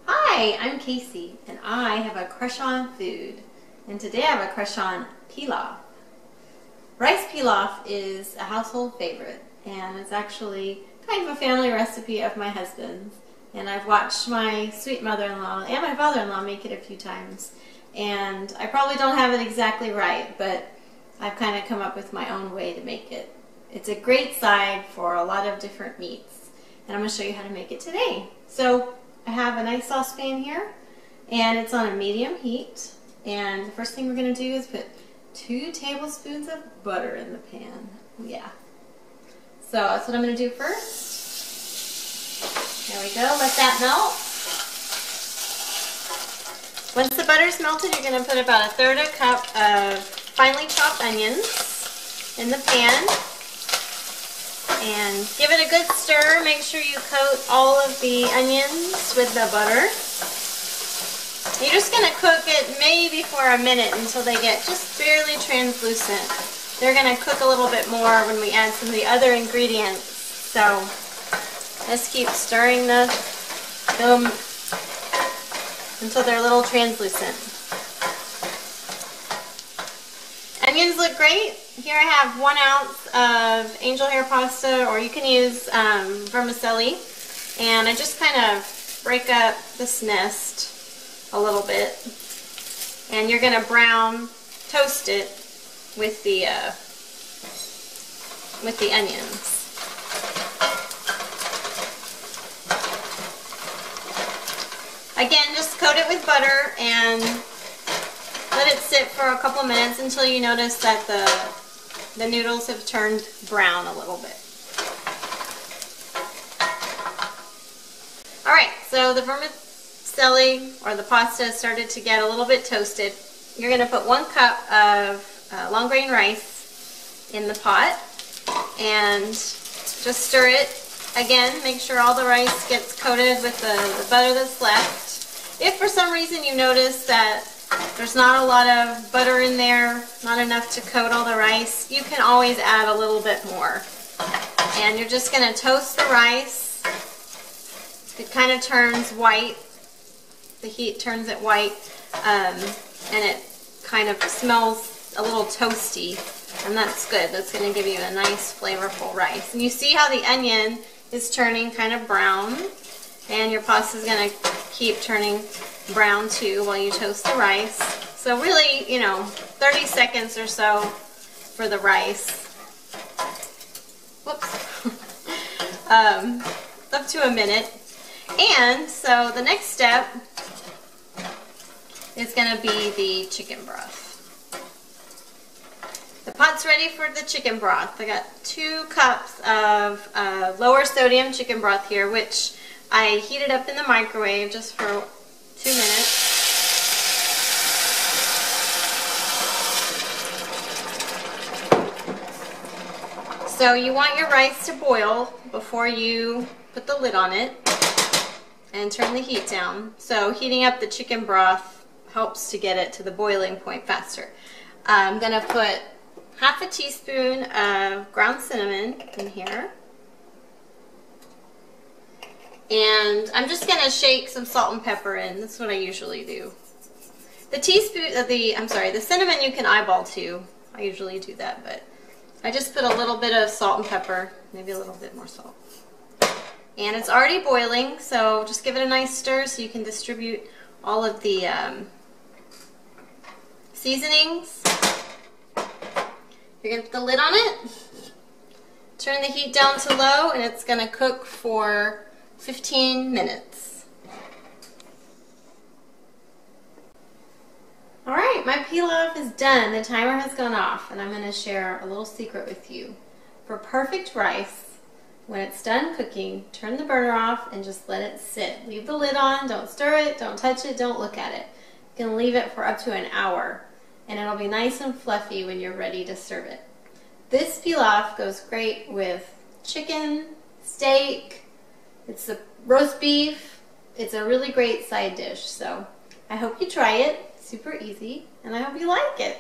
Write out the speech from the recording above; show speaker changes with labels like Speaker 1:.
Speaker 1: Hi, I'm Casey, and I have a crush on food. And today I have a crush on pilaf. Rice pilaf is a household favorite, and it's actually kind of a family recipe of my husband's. And I've watched my sweet mother-in-law and my father-in-law make it a few times. And I probably don't have it exactly right, but I've kind of come up with my own way to make it. It's a great side for a lot of different meats, and I'm going to show you how to make it today. So I have a nice saucepan here, and it's on a medium heat. And the first thing we're going to do is put 2 tablespoons of butter in the pan. Yeah. So that's what I'm going to do first. There we go. Let that melt. Once the butter's melted, you're going to put about 1/3 cup of finely chopped onions in the pan. And give it a good stir. Make sure you coat all of the onions with the butter. You're just going to cook it maybe for a minute until they get just barely translucent. They're going to cook a little bit more when we add some of the other ingredients. So just keep stirring them until they're a little translucent. Onions look great. Here I have 1 ounce of angel hair pasta, or you can use vermicelli. And I just kind of break up this nest a little bit. And you're going to toast it with the onions. Again, just coat it with butter and let it sit for a couple minutes until you notice that the noodles have turned brown a little bit. Alright, so the vermicelli or the pasta started to get a little bit toasted. You're going to put 1 cup of long grain rice in the pot and just stir it. Again, make sure all the rice gets coated with the butter that's left. If for some reason you notice that there's not a lot of butter in there, not enough to coat all the rice, you can always add a little bit more. And you're just going to toast the rice. It kind of turns white. The heat turns it white, and it kind of smells a little toasty, and that's good. That's going to give you a nice flavorful rice. And you see how the onion is turning kind of brown, and your pasta is going to keep turning brown too while you toast the rice. So really, 30 seconds or so for the rice. Whoops. Up to a minute. And so the next step is going to be the chicken broth. The pot's ready for the chicken broth. I got 2 cups of lower sodium chicken broth here, which I heated up in the microwave just for 2 minutes. So you want your rice to boil before you put the lid on it and turn the heat down. So heating up the chicken broth helps to get it to the boiling point faster. I'm going to put 1/2 teaspoon of ground cinnamon in here. And I'm just going to shake some salt and pepper in. That's what I usually do. The cinnamon you can eyeball too. I usually do that, but I just put a little bit of salt and pepper, maybe a little bit more salt. And it's already boiling, so just give it a nice stir so you can distribute all of the seasonings. You're going to put the lid on it, turn the heat down to low, and it's going to cook for 15 minutes. Alright, my pilaf is done. The timer has gone off, and I'm going to share a little secret with you. For perfect rice, when it's done cooking, turn the burner off and just let it sit. Leave the lid on, don't stir it, don't touch it, don't look at it. You can leave it for up to an hour, and it'll be nice and fluffy when you're ready to serve it. This pilaf goes great with chicken, steak, it's a roast beef. It's a really great side dish, so I hope you try it. Super easy, and I hope you like it.